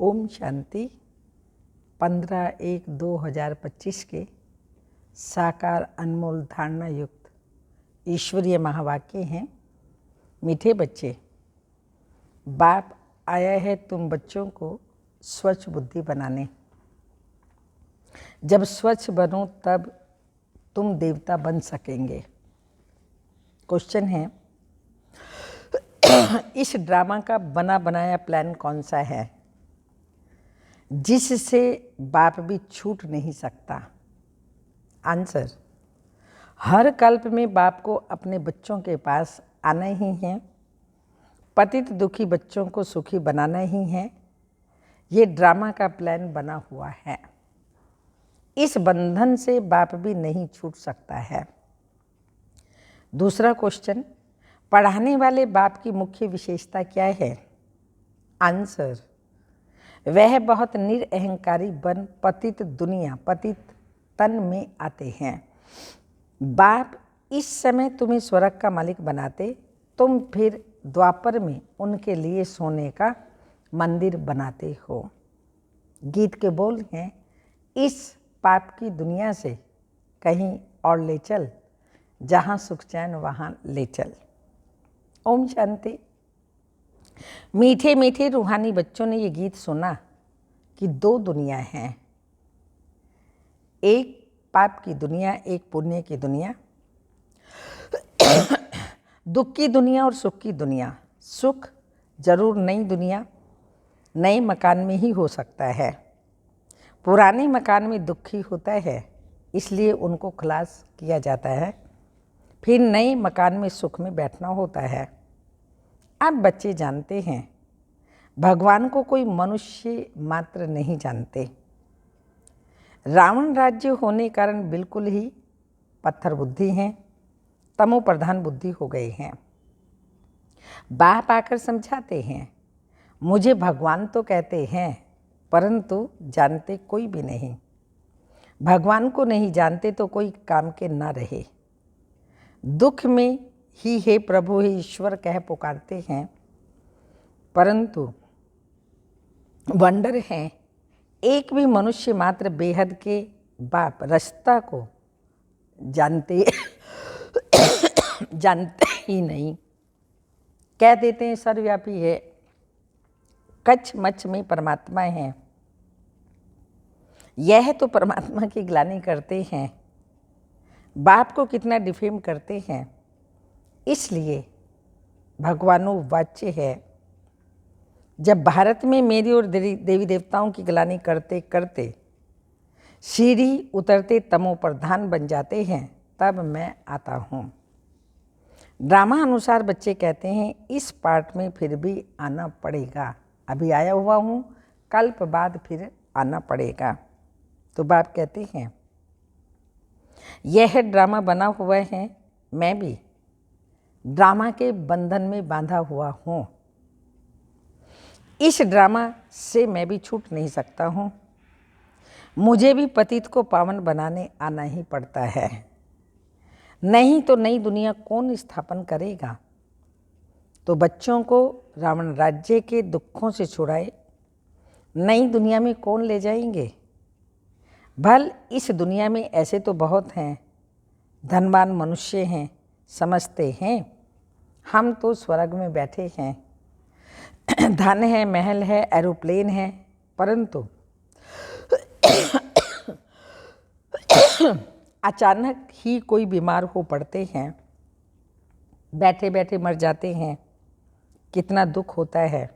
ओम शांति। 15/1/2025 के साकार अनमोल धारणा युक्त ईश्वरीय महावाक्य हैं। मीठे बच्चे, बाप आया है तुम बच्चों को स्वच्छ बुद्धि बनाने। जब स्वच्छ बनो तब तुम देवता बन सकेंगे। क्वेश्चन है, इस ड्रामा का बना बनाया प्लान कौन सा है जिससे बाप भी छूट नहीं सकता? आंसर, हर कल्प में बाप को अपने बच्चों के पास आना ही है, पतित दुखी बच्चों को सुखी बनाना ही है। ये ड्रामा का प्लान बना हुआ है। इस बंधन से बाप भी नहीं छूट सकता है। दूसरा क्वेश्चन, पढ़ाने वाले बाप की मुख्य विशेषता क्या है? आंसर, वह बहुत निरअहंकारी बन पतित दुनिया पतित तन में आते हैं। बाप इस समय तुम्हें स्वर्ग का मालिक बनाते, तुम फिर द्वापर में उनके लिए सोने का मंदिर बनाते हो। गीत के बोल हैं, इस पाप की दुनिया से कहीं और ले चल, जहाँ सुख चैन वहाँ ले चल। ओम शांति। मीठे मीठे रूहानी बच्चों ने ये गीत सुना कि दो दुनिया हैं, एक पाप की दुनिया, एक पुण्य की दुनिया, दुख की दुनिया और सुख की दुनिया। सुख जरूर नई दुनिया, नए मकान में ही हो सकता है। पुराने मकान में दुख ही होता है, इसलिए उनको खलास किया जाता है। फिर नए मकान में सुख में बैठना होता है। अब बच्चे जानते हैं, भगवान को कोई मनुष्य मात्र नहीं जानते। रावण राज्य होने कारण बिल्कुल ही पत्थर बुद्धि हैं, तमो प्रधान बुद्धि हो गए हैं। बाप आकर समझाते हैं, मुझे भगवान तो कहते हैं परंतु जानते कोई भी नहीं। भगवान को नहीं जानते तो कोई काम के ना रहे। दुख में ही हे प्रभु हे ईश्वर कह पुकारते हैं, परंतु वंडर है, एक भी मनुष्य मात्र बेहद के बाप रास्ता को जानते ही नहीं। कह देते हैं सर्वव्यापी है, कच्छ मच्छ में परमात्मा है। यह तो परमात्मा की ग्लानि करते हैं, बाप को कितना डिफेम करते हैं। इसलिए भगवानो वाच्य है, जब भारत में मेरी और देवी देवताओं की ग्लानि करते करते सीढ़ी उतरते तमो प्रधान बन जाते हैं, तब मैं आता हूँ। ड्रामा अनुसार बच्चे कहते हैं, इस पार्ट में फिर भी आना पड़ेगा। अभी आया हुआ हूँ, कल्प बाद फिर आना पड़ेगा। तो बाप कहते हैं, यह ड्रामा बना हुआ है, मैं भी ड्रामा के बंधन में बांधा हुआ हूँ। इस ड्रामा से मैं भी छूट नहीं सकता हूँ। मुझे भी पतित को पावन बनाने आना ही पड़ता है, नहीं तो नई दुनिया कौन स्थापन करेगा। तो बच्चों को रावण राज्य के दुखों से छुड़ाए नई दुनिया में कौन ले जाएंगे? भल इस दुनिया में ऐसे तो बहुत हैं, धनवान मनुष्य हैं, समझते हैं हम तो स्वर्ग में बैठे हैं, धन है, महल है, एरोप्लेन है, परंतु अचानक ही कोई बीमार हो पड़ते हैं, बैठे बैठे मर जाते हैं। कितना दुख होता है।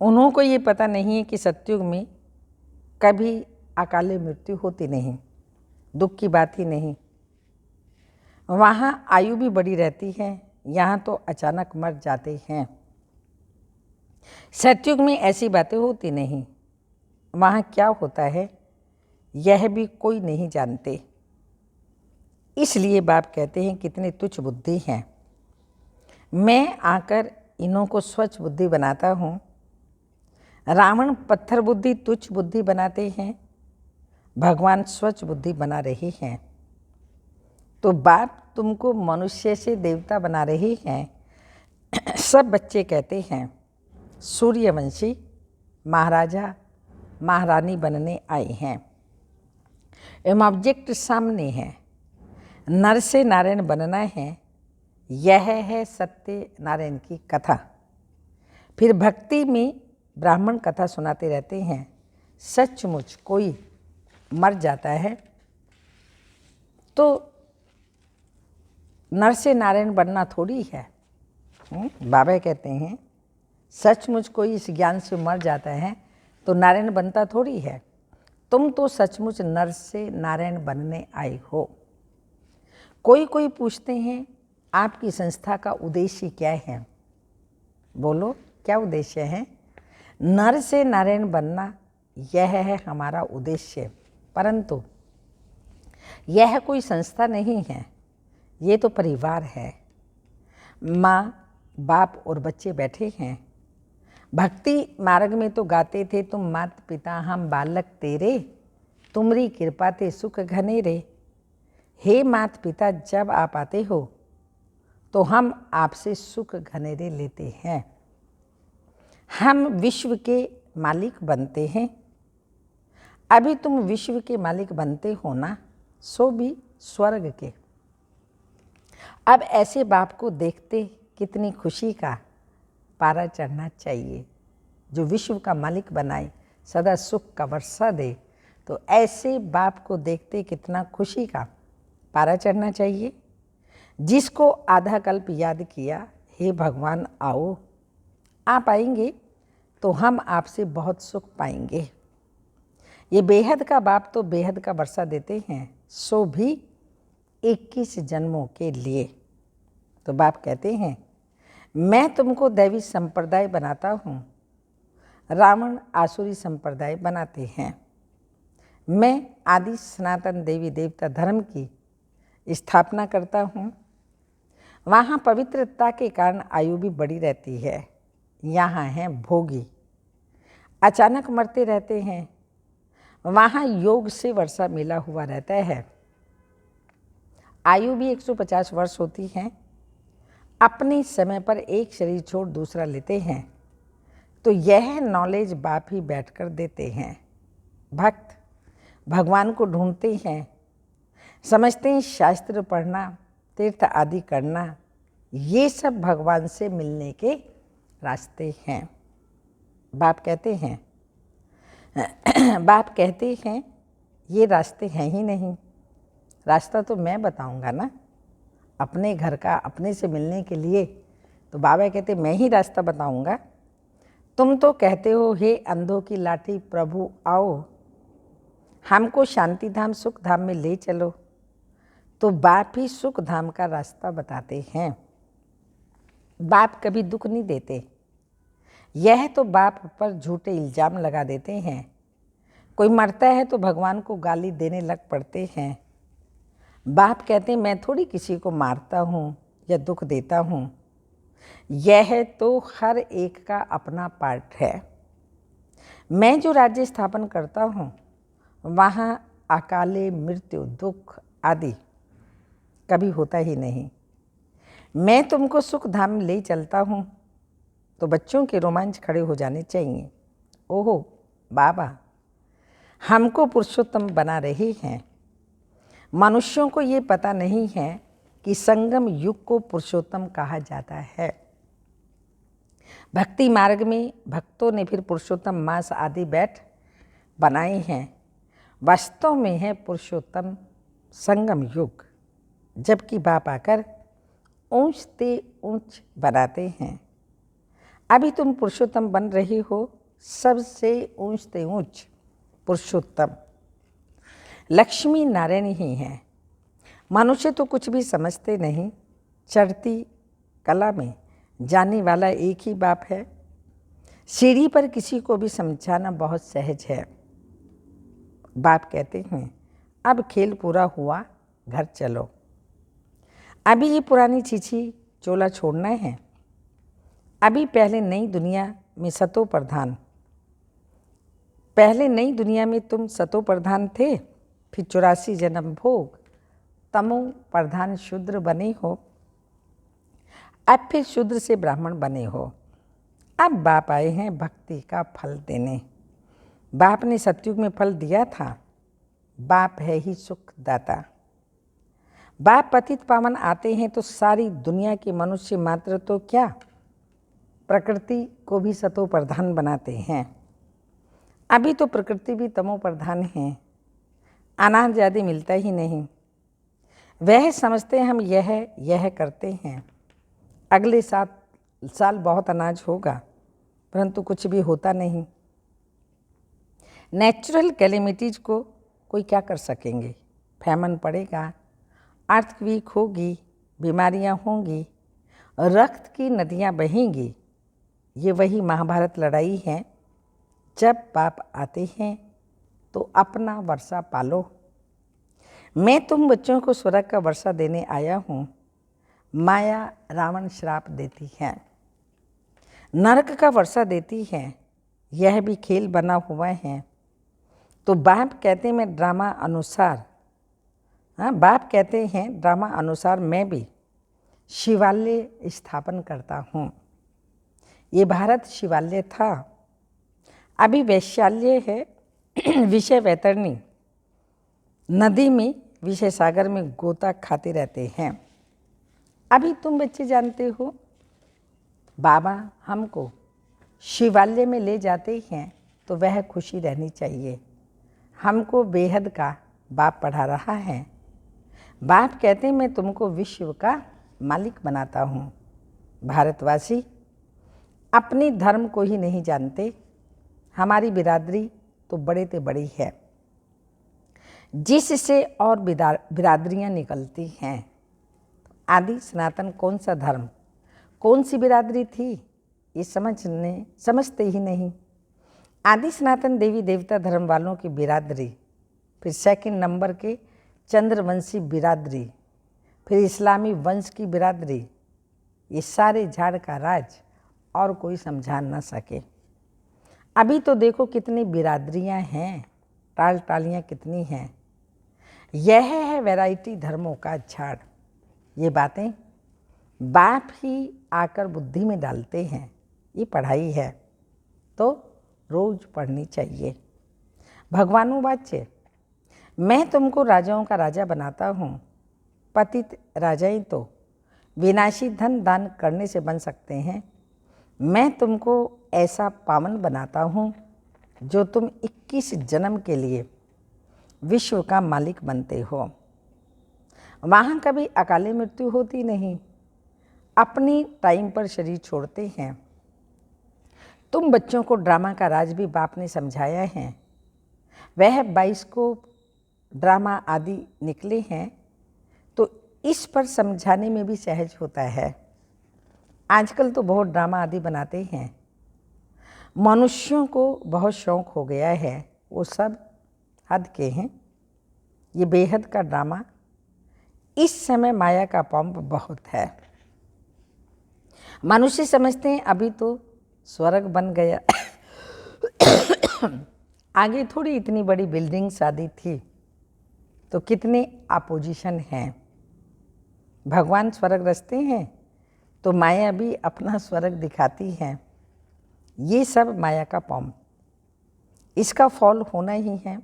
उन्हों को ये पता नहीं है कि सतयुग में कभी अकाले मृत्यु होती नहीं, दुख की बात ही नहीं। वहाँ आयु भी बड़ी रहती है, यहाँ तो अचानक मर जाते हैं। सतयुग में ऐसी बातें होती नहीं। वहाँ क्या होता है यह भी कोई नहीं जानते। इसलिए बाप कहते हैं, कितने तुच्छ बुद्धि हैं। मैं आकर इन्हों को स्वच्छ बुद्धि बनाता हूँ। रावण पत्थर बुद्धि तुच्छ बुद्धि बनाते हैं, भगवान स्वच्छ बुद्धि बना रहे हैं। तो बाप तुमको मनुष्य से देवता बना रहे हैं। सब बच्चे कहते हैं, सूर्यवंशी महाराजा महारानी बनने आए हैं। एवं ऑब्जेक्ट सामने है, नर से नारायण बनना है, यह है सत्य नारायण की कथा। फिर भक्ति में ब्राह्मण कथा सुनाते रहते हैं। सचमुच कोई मर जाता है तो नर से नारायण बनना थोड़ी है। बाबा कहते हैं सचमुच कोई इस ज्ञान से मर जाता है तो नारायण बनता थोड़ी है। तुम तो सचमुच नर से नारायण बनने आए हो। कोई पूछते हैं आपकी संस्था का उद्देश्य क्या है? बोलो क्या उद्देश्य है? नर से नारायण बनना, यह है हमारा उद्देश्य। परंतु यह कोई संस्था नहीं है, ये तो परिवार है। माँ बाप और बच्चे बैठे हैं। भक्ति मार्ग में तो गाते थे, तुम माता पिता हम बालक तेरे, तुम्हारी कृपा ते सुख घनेरे। हे माता पिता, जब आप आते हो तो हम आपसे सुख घनेरे लेते हैं। हम विश्व के मालिक बनते हैं। अभी तुम विश्व के मालिक बनते हो ना, सो भी स्वर्ग के। अब ऐसे बाप को देखते कितनी खुशी का पारा चढ़ना चाहिए। जो विश्व का मालिक बनाए, सदा सुख का वर्षा दे, तो ऐसे बाप को देखते कितना खुशी का पारा चढ़ना चाहिए। जिसको आधा कल्प याद किया, हे भगवान आओ, आप आएंगे तो हम आपसे बहुत सुख पाएंगे। ये बेहद का बाप तो बेहद का वर्षा देते हैं, सो भी 21 जन्मों के लिए। तो बाप कहते हैं मैं तुमको दैवी संप्रदाय बनाता हूँ, रावण आसुरी संप्रदाय बनाते हैं। मैं आदि सनातन देवी देवता धर्म की स्थापना करता हूँ। वहाँ पवित्रता के कारण आयु भी बढ़ी रहती है। यहाँ हैं भोगी, अचानक मरते रहते हैं। वहाँ योग से वर्षा मिला हुआ रहता है। आयु भी 150 वर्ष होती है। अपने समय पर एक शरीर छोड़ दूसरा लेते हैं, तो यह नॉलेज बाप ही बैठकर देते हैं। भक्त भगवान को ढूंढते हैं, समझते हैं शास्त्र पढ़ना, तीर्थ आदि करना, ये सब भगवान से मिलने के रास्ते हैं। बाप कहते हैं ये रास्ते हैं ही नहीं। रास्ता तो मैं बताऊंगा ना, अपने घर का अपने से मिलने के लिए। तो बाबा कहते मैं ही रास्ता बताऊंगा। तुम तो कहते हो हे अंधों की लाठी प्रभु आओ, हमको शांति धाम सुख धाम में ले चलो। तो बाप ही सुख धाम का रास्ता बताते हैं। बाप कभी दुख नहीं देते। यह तो बाप पर झूठे इल्ज़ाम लगा देते हैं। कोई मरता है तो भगवान को गाली देने लग पड़ते हैं। बाप कहते हैं मैं थोड़ी किसी को मारता हूँ या दुख देता हूँ। यह तो हर एक का अपना पार्ट है। मैं जो राज्य स्थापन करता हूँ, वहाँ अकाले मृत्यु दुख आदि कभी होता ही नहीं। मैं तुमको सुख धाम ले चलता हूँ तो बच्चों के रोमांच खड़े हो जाने चाहिए। ओहो बाबा हमको पुरुषोत्तम बना रहे हैं। मनुष्यों को ये पता नहीं है कि संगम युग को पुरुषोत्तम कहा जाता है। भक्ति मार्ग में भक्तों ने फिर पुरुषोत्तम मास आदि बैठ बनाए हैं। वास्तव में है पुरुषोत्तम संगम युग, जबकि बाप आकर ऊंचते ऊंच बनाते हैं। अभी तुम पुरुषोत्तम बन रही हो, सबसे ऊंचते ऊंच पुरुषोत्तम लक्ष्मी नारायण ही हैं। मनुष्य तो कुछ भी समझते नहीं। चढ़ती कला में जाने वाला एक ही बाप है। सीढ़ी पर किसी को भी समझाना बहुत सहज है। बाप कहते हैं अब खेल पूरा हुआ, घर चलो। अभी ये पुरानी चीची चोला छोड़ना है। अभी पहले नई दुनिया में सतो प्रधान, पहले नई दुनिया में तुम सतो प्रधान थे, फिर 84 जन्म भोग तमो प्रधान शूद्र बने हो। अब फिर शूद्र से ब्राह्मण बने हो। अब बाप आए हैं भक्ति का फल देने। बाप ने सतयुग में फल दिया था। बाप है ही सुखदाता। बाप पतित पावन आते हैं तो सारी दुनिया के मनुष्य मात्र तो क्या, प्रकृति को भी सतो प्रधान बनाते हैं। अभी तो प्रकृति भी तमो प्रधान है, अनाज ज़्यादा मिलता ही नहीं। वह समझते हम यह करते हैं, अगले साल बहुत अनाज होगा, परंतु कुछ भी होता नहीं। नेचुरल कैलेमिटीज़ को कोई क्या कर सकेंगे। फैमन पड़ेगा, अर्थक्वेक होगी, बीमारियां होंगी, रक्त की नदियां बहेंगी। ये वही महाभारत लड़ाई है। जब बाप आते हैं तो अपना वर्षा पालो। मैं तुम बच्चों को स्वर्ग का वर्षा देने आया हूँ। माया रावण श्राप देती है, नरक का वर्षा देती है। यह भी खेल बना हुआ है। तो बाप कहते मैं ड्रामा अनुसार, बाप कहते हैं ड्रामा अनुसार मैं भी शिवालय स्थापन करता हूँ। ये भारत शिवालय था, अभी वैश्यालय है। विषय वैतरणी नदी में, विषय सागर में गोता खाते रहते हैं। अभी तुम बच्चे जानते हो, बाबा हमको शिवालय में ले जाते हैं तो वह खुशी रहनी चाहिए। हमको बेहद का बाप पढ़ा रहा है। बाप कहते मैं तुमको विश्व का मालिक बनाता हूँ। भारतवासी अपनी धर्म को ही नहीं जानते। हमारी बिरादरी तो बड़े ते बड़ी है, जिससे और बिरादरियाँ निकलती हैं। आदि सनातन कौन सा धर्म, कौन सी बिरादरी थी, ये समझते ही नहीं। आदि सनातन देवी देवता धर्म वालों की बिरादरी, फिर सेकंड नंबर के चंद्रवंशी बिरादरी, फिर इस्लामी वंश की बिरादरी, ये सारे झाड़ का राज और कोई समझा ना सके। अभी तो देखो कितनी बिरादरियां हैं, टालियाँ कितनी हैं। यह है वैरायटी धर्मों का झाड़। ये बातें बाप ही आकर बुद्धि में डालते हैं। ये पढ़ाई है तो रोज पढ़नी चाहिए। भगवानुवाच्य मैं तुमको राजाओं का राजा बनाता हूँ। पतित राजाएं तो विनाशी धन दान करने से बन सकते हैं। मैं तुमको ऐसा पावन बनाता हूँ जो तुम 21 जन्म के लिए विश्व का मालिक बनते हो। वहाँ कभी अकाले मृत्यु होती नहीं, अपनी टाइम पर शरीर छोड़ते हैं। तुम बच्चों को ड्रामा का राज भी बाप ने समझाया है। वह 22 को ड्रामा आदि निकले हैं तो इस पर समझाने में भी सहज होता है। आजकल तो बहुत ड्रामा आदि बनाते हैं। मनुष्यों को बहुत शौक हो गया है, वो सब हद के हैं। ये बेहद का ड्रामा, इस समय माया का पंप बहुत है। मनुष्य समझते हैं अभी तो स्वर्ग बन गया। आगे थोड़ी इतनी बड़ी बिल्डिंग शादी थी तो कितने अपोजिशन हैं। भगवान स्वर्ग रचते हैं तो माया भी अपना स्वर्ग दिखाती है। ये सब माया का पंप, इसका फॉल होना ही है।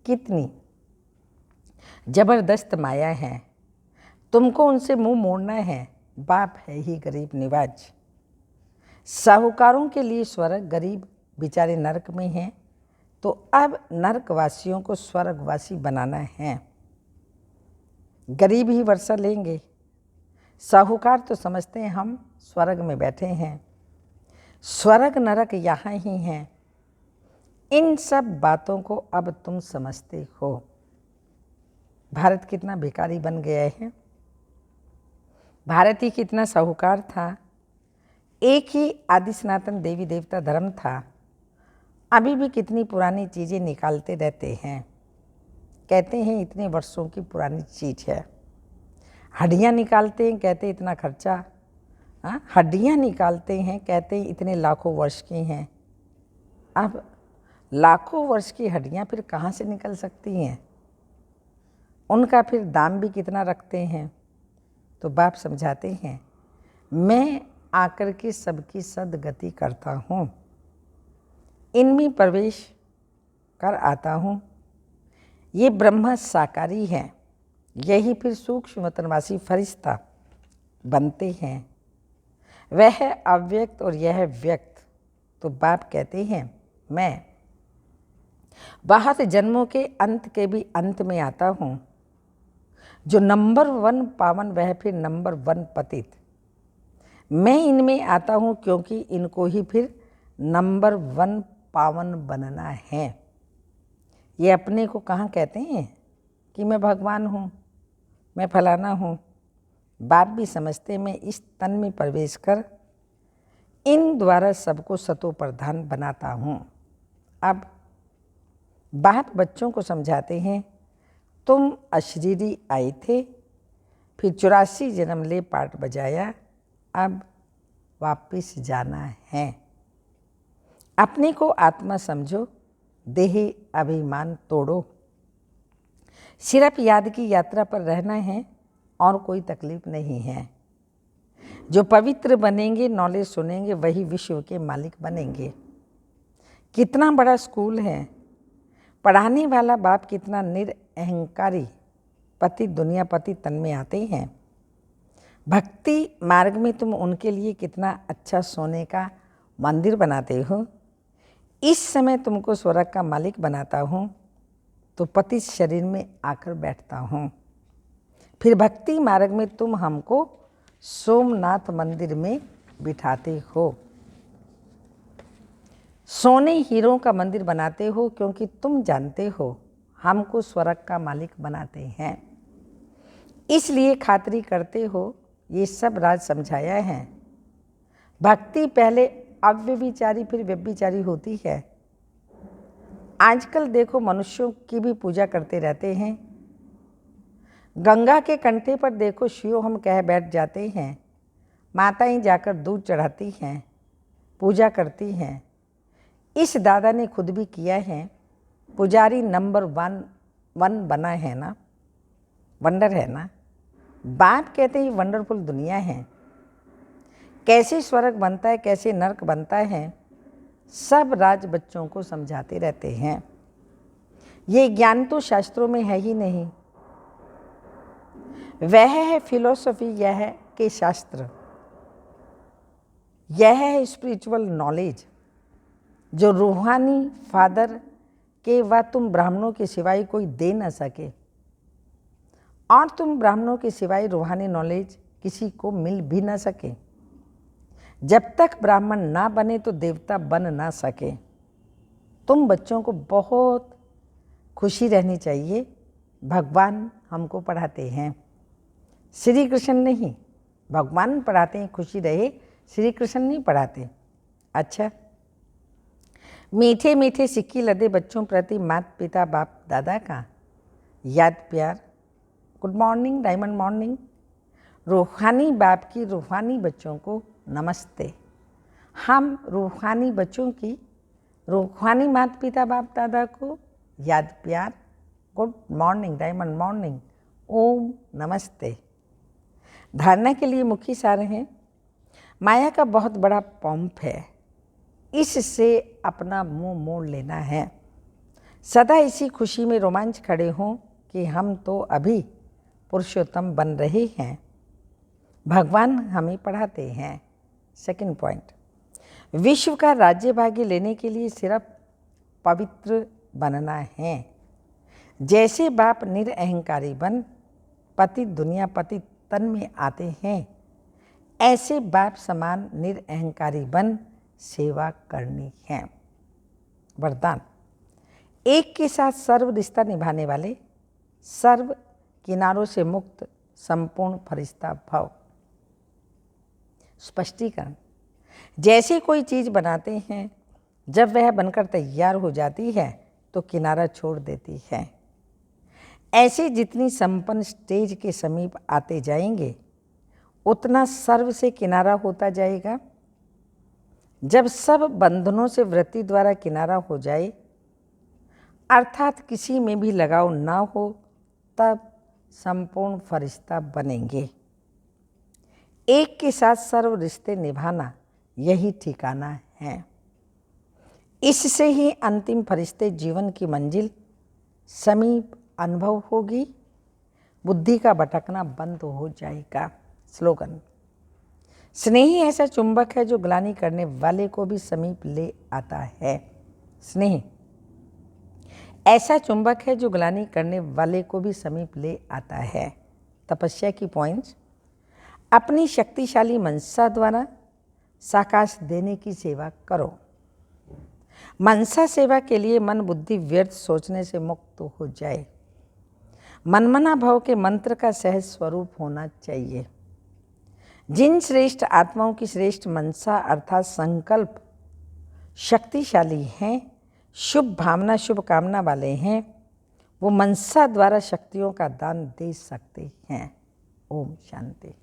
कितनी जबरदस्त माया है, तुमको उनसे मुंह मोड़ना है। बाप है ही गरीब निवाज। साहूकारों के लिए स्वर्ग, गरीब बेचारे नरक में हैं, तो अब नरकवासियों को स्वर्गवासी बनाना है। गरीब ही वर्षा लेंगे, साहूकार तो समझते हैं हम स्वर्ग में बैठे हैं। स्वर्ग नरक यहाँ ही हैं। इन सब बातों को अब तुम समझते हो। भारत कितना भिखारी बन गया है, भारत ही कितना साहूकार था। एक ही आदि सनातन देवी देवता धर्म था। अभी भी कितनी पुरानी चीज़ें निकालते रहते हैं। कहते हैं इतने वर्षों की पुरानी चीज़ है। हड्डियाँ निकालते हैं, कहते हैं इतना खर्चा। हड्डियाँ निकालते हैं, कहते हैं इतने लाखों वर्ष की हैं। अब लाखों वर्ष की हड्डियाँ फिर कहाँ से निकल सकती हैं? उनका फिर दाम भी कितना रखते हैं। तो बाप समझाते हैं मैं आकर के सबकी सदगति करता हूँ। इनमें प्रवेश कर आता हूँ। ये ब्रह्म साकारी है, यही फिर सूक्ष्म वतनवासी फरिश्ता बनते हैं। वह अव्यक्त और यह व्यक्त। तो बाप कहते हैं मैं बहुत जन्मों के अंत के भी अंत में आता हूँ। जो नंबर 1 पावन वह फिर नंबर 1 पतित। मैं इनमें आता हूँ क्योंकि इनको ही फिर नंबर 1 पावन बनना है। ये अपने को कहाँ कहते हैं कि मैं भगवान हूँ, मैं फलाना हूँ। बाप भी समझते मैं इस तन में प्रवेश कर इन द्वारा सबको सतो प्रधान बनाता हूँ। अब बाप बच्चों को समझाते हैं तुम अशरीरी आए थे, फिर 84 जन्म ले पाठ बजाया, अब वापिस जाना है। अपने को आत्मा समझो, देह अभिमान तोड़ो। सिर्फ याद की यात्रा पर रहना है और कोई तकलीफ नहीं है। जो पवित्र बनेंगे, नॉलेज सुनेंगे, वही विश्व के मालिक बनेंगे। कितना बड़ा स्कूल है। पढ़ाने वाला बाप कितना निरअहंकारी पति दुनिया पति तन में आते हैं। भक्ति मार्ग में तुम उनके लिए कितना अच्छा सोने का मंदिर बनाते हो। इस समय तुमको स्वर्ग का मालिक बनाता हूँ तो पति शरीर में आकर बैठता हूँ। फिर भक्ति मार्ग में तुम हमको सोमनाथ मंदिर में बिठाते हो। सोने हीरों का मंदिर बनाते हो क्योंकि तुम जानते हो हमको स्वर्ग का मालिक बनाते हैं, इसलिए खातिरी करते हो। ये सब राज समझाया है। भक्ति पहले अव्यभिचारी फिर व्यभिचारी होती है। आजकल देखो मनुष्यों की भी पूजा करते रहते हैं। गंगा के कंठे पर देखो शिव हम कह बैठ जाते हैं। माताएं जाकर दूध चढ़ाती हैं, पूजा करती हैं। इस दादा ने खुद भी किया है। पुजारी नंबर 1 बना है ना, वंडर है ना। बाप कहते हैं वंडरफुल दुनिया है। कैसे स्वर्ग बनता है, कैसे नरक बनता है, सब राज बच्चों को समझाते रहते हैं। ये ज्ञान तो शास्त्रों में है ही नहीं। वह है फिलॉसफी, यह है के शास्त्र, यह है स्पिरिचुअल नॉलेज जो रूहानी फादर के व तुम ब्राह्मणों के सिवाय कोई दे न सके। और तुम ब्राह्मणों के सिवाय रूहानी नॉलेज किसी को मिल भी न सके। जब तक ब्राह्मण ना बने तो देवता बन ना सके। तुम बच्चों को बहुत खुशी रहनी चाहिए। भगवान हमको पढ़ाते हैं, श्री कृष्ण नहीं। भगवान पढ़ाते हैं, खुशी रहे। श्री कृष्ण नहीं पढ़ाते। अच्छा, मीठे मीठे सिक्की लदे बच्चों प्रति माता पिता बाप दादा का याद प्यार। Good morning, diamond morning. रूहानी बाप की रूहानी बच्चों को नमस्ते। हम रूहानी बच्चों की रूहानी माता पिता बाप दादा को याद प्यार। गुड मॉर्निंग, डायमंड मॉर्निंग, ओम नमस्ते। धारणा के लिए मुख्य सार हैं। माया का बहुत बड़ा पंप है, इससे अपना मुंह मोड़ लेना है। सदा इसी खुशी में रोमांच खड़े हों कि हम तो अभी पुरुषोत्तम बन रहे हैं। भगवान हमें पढ़ाते हैं। सेकंड पॉइंट, विश्व का राज्य भाग्य लेने के लिए सिर्फ पवित्र बनना है। जैसे बाप निरअहंकारी बन पति दुनिया पति तन में आते हैं, ऐसे बाप समान निरअहंकारी बन सेवा करनी है। वरदान, एक के साथ सर्व रिश्ता निभाने वाले, सर्व किनारों से मुक्त संपूर्ण फरिश्ता भव। स्पष्टीकरण, जैसे कोई चीज़ बनाते हैं, जब वह बनकर तैयार हो जाती है तो किनारा छोड़ देती है। ऐसे जितनी संपन्न स्टेज के समीप आते जाएंगे उतना सर्व से किनारा होता जाएगा। जब सब बंधनों से वृत्ति द्वारा किनारा हो जाए, अर्थात किसी में भी लगाव ना हो, तब संपूर्ण फरिश्ता बनेंगे। एक के साथ सर्व रिश्ते निभाना यही ठिकाना है। इससे ही अंतिम फरिश्ते जीवन की मंजिल समीप अनुभव होगी, बुद्धि का भटकना बंद हो जाएगा। स्लोगन। स्नेही ऐसा चुंबक है जो ग्लानि करने वाले को भी समीप ले आता है। स्नेह ऐसा चुंबक है जो ग्लानि करने वाले को भी समीप ले आता है। तपस्या की पॉइंट्स। अपनी शक्तिशाली मनसा द्वारा साकाश देने की सेवा करो। मनसा सेवा के लिए मन बुद्धि व्यर्थ सोचने से मुक्त हो जाए। मनमना भव के मंत्र का सहज स्वरूप होना चाहिए। जिन श्रेष्ठ आत्माओं की श्रेष्ठ मनसा अर्थात संकल्प शक्तिशाली हैं, शुभ भावना शुभ कामना वाले हैं, वो मनसा द्वारा शक्तियों का दान दे सकते हैं। ओम शांति।